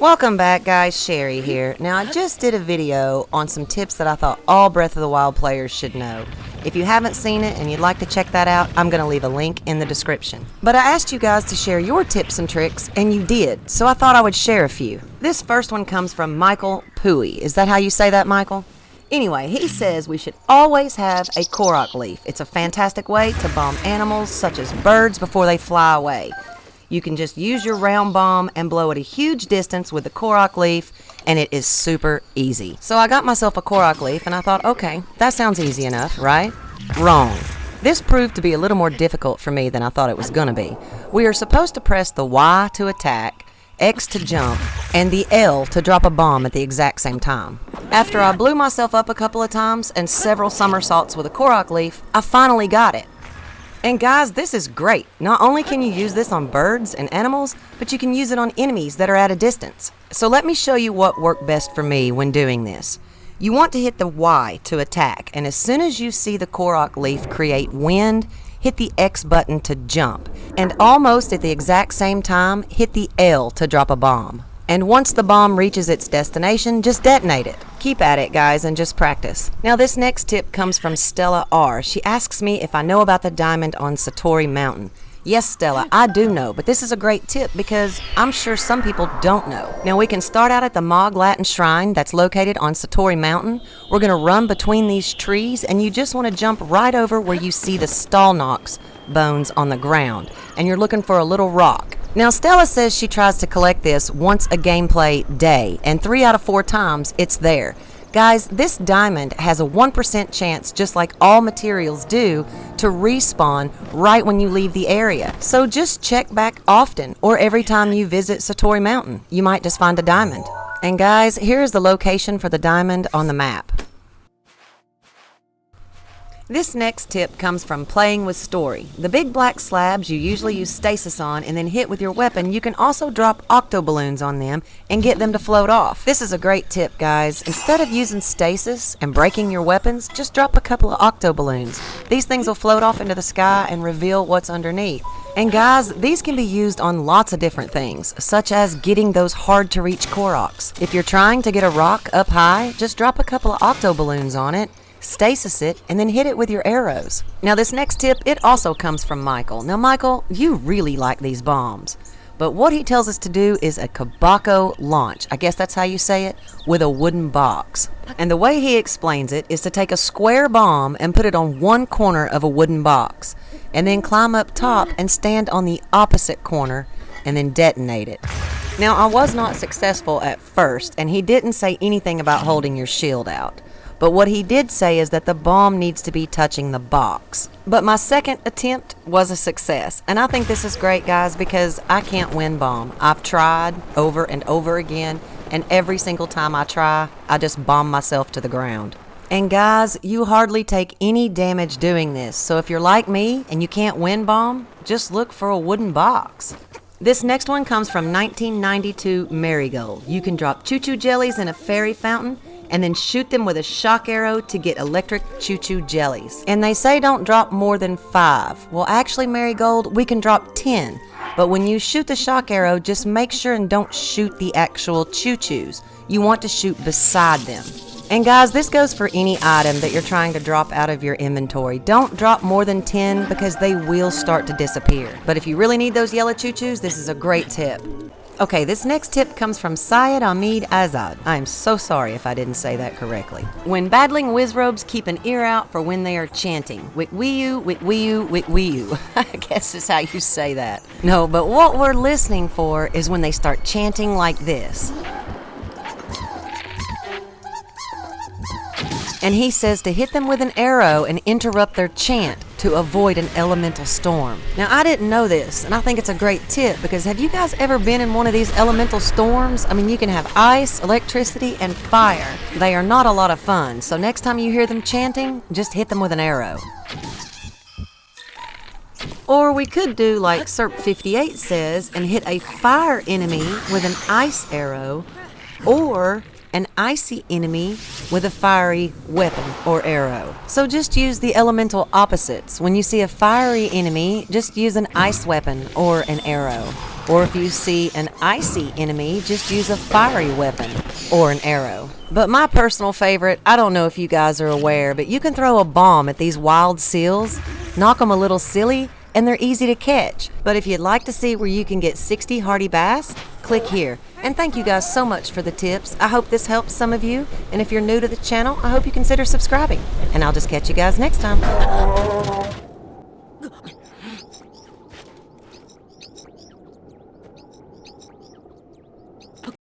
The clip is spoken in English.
Welcome back, guys. Sherry here. Now, I just did a video on some tips that I thought all Breath of the Wild players should know. If you haven't seen it and you'd like to check that out, I'm going to leave a link in the description. But I asked you guys to share your tips and tricks, and you did, so I thought I would share a few. This first one comes from Michael Pooey. Is that how you say that, Michael? Anyway, he says we should always have a Korok leaf. It's a fantastic way to bomb animals such as birds before they fly away. You can just use your round bomb and blow at a huge distance with the Korok leaf, and it is super easy. So I got myself a Korok leaf, and I thought, okay, that sounds easy enough, right? Wrong. This proved to be a little more difficult for me than I thought it was going to be. We are supposed to press the Y to attack, X to jump, and the L to drop a bomb at the exact same time. After I blew myself up a couple of times and several somersaults with a Korok leaf, I finally got it. And guys, this is great. Not only can you use this on birds and animals, but you can use it on enemies that are at a distance. So let me show you what worked best for me when doing this. You want to hit the Y to attack, and as soon as you see the Korok leaf create wind, hit the X button to jump. And almost at the exact same time, hit the L to drop a bomb. And once the bomb reaches its destination, just detonate it. Keep at it, guys, and just practice. Now, this next tip comes from Stella R. She asks me if I know about the diamond on Satori Mountain. Yes, Stella, I do know, but this is a great tip because I'm sure some people don't know. Now, we can start out at the Mog Latin Shrine that's located on Satori Mountain. We're going to run between these trees, and you just want to jump right over where you see the Stalnox bones on the ground, and you're looking for a little rock. Now, Stella says she tries to collect this once a gameplay day, and 3 out of 4 times it's there. Guys, this diamond has a 1% chance, just like all materials do, to respawn right when you leave the area. So just check back often, or every time you visit Satori Mountain. You might just find a diamond. And guys, here is the location for the diamond on the map. This next tip comes from Playing with Story. The big black slabs you usually use stasis on and then hit with your weapon, you can also drop Octo Balloons on them and get them to float off. This is a great tip, guys. Instead of using stasis and breaking your weapons, just drop a couple of Octo Balloons. These things will float off into the sky and reveal what's underneath. And guys, these can be used on lots of different things, such as getting those hard-to-reach Koroks. If you're trying to get a rock up high, just drop a couple of Octo Balloons on it, stasis it, and then hit it with your arrows. Now, this next tip, it also comes from Michael. Now, Michael, you really like these bombs, but what he tells us to do is a Kibako Launch, I guess that's how you say it, with a wooden box. And the way he explains it is to take a square bomb and put it on one corner of a wooden box, and then climb up top and stand on the opposite corner and then detonate it. Now, I was not successful at first, and he didn't say anything about holding your shield out. But what he did say is that the bomb needs to be touching the box. But my second attempt was a success. And I think this is great, guys, because I can't win bomb. I've tried over and over again, and every single time I try, I just bomb myself to the ground. And guys, you hardly take any damage doing this. So if you're like me and you can't win bomb, just look for a wooden box. This next one comes from 1992 Marigold. You can drop Chu Chus jellies in a fairy fountain and then shoot them with a shock arrow to get electric Chu Chus jellies. And they say don't drop more than 5. Well, actually, Marigold, we can drop 10. But when you shoot the shock arrow, just make sure and don't shoot the actual Chu Chus. You want to shoot beside them. And guys, this goes for any item that you're trying to drop out of your inventory. Don't drop more than 10 because they will start to disappear. But if you really need those yellow Chu Chus, this is a great tip. Okay, this next tip comes from Syed Ahmed Azad. I am so sorry if I didn't say that correctly. When battling Wizrobes, keep an ear out for when they are chanting. Wik-wee-you, wik-wee-you, wik-wee-you. I guess is how you say that. No, but what we're listening for is when they start chanting like this. And he says to hit them with an arrow and interrupt their chant to avoid an elemental storm. Now, I didn't know this, and I think it's a great tip because have you guys ever been in one of these elemental storms? I mean, you can have ice, electricity, and fire. They are not a lot of fun, so next time you hear them chanting, just hit them with an arrow. Or we could do like Serp58 says and hit a fire enemy with an ice arrow, or an icy enemy with a fiery weapon or arrow. So just use the elemental opposites. When you see a fiery enemy, just use an ice weapon or an arrow. Or if you see an icy enemy, just use a fiery weapon or an arrow. But my personal favorite, I don't know if you guys are aware, but you can throw a bomb at these wild seals, knock them a little silly, and they're easy to catch. But if you'd like to see where you can get 60 hardy bass, click here. And thank you guys so much for the tips. I hope this helps some of you. And if you're new to the channel, I hope you consider subscribing. And I'll just catch you guys next time.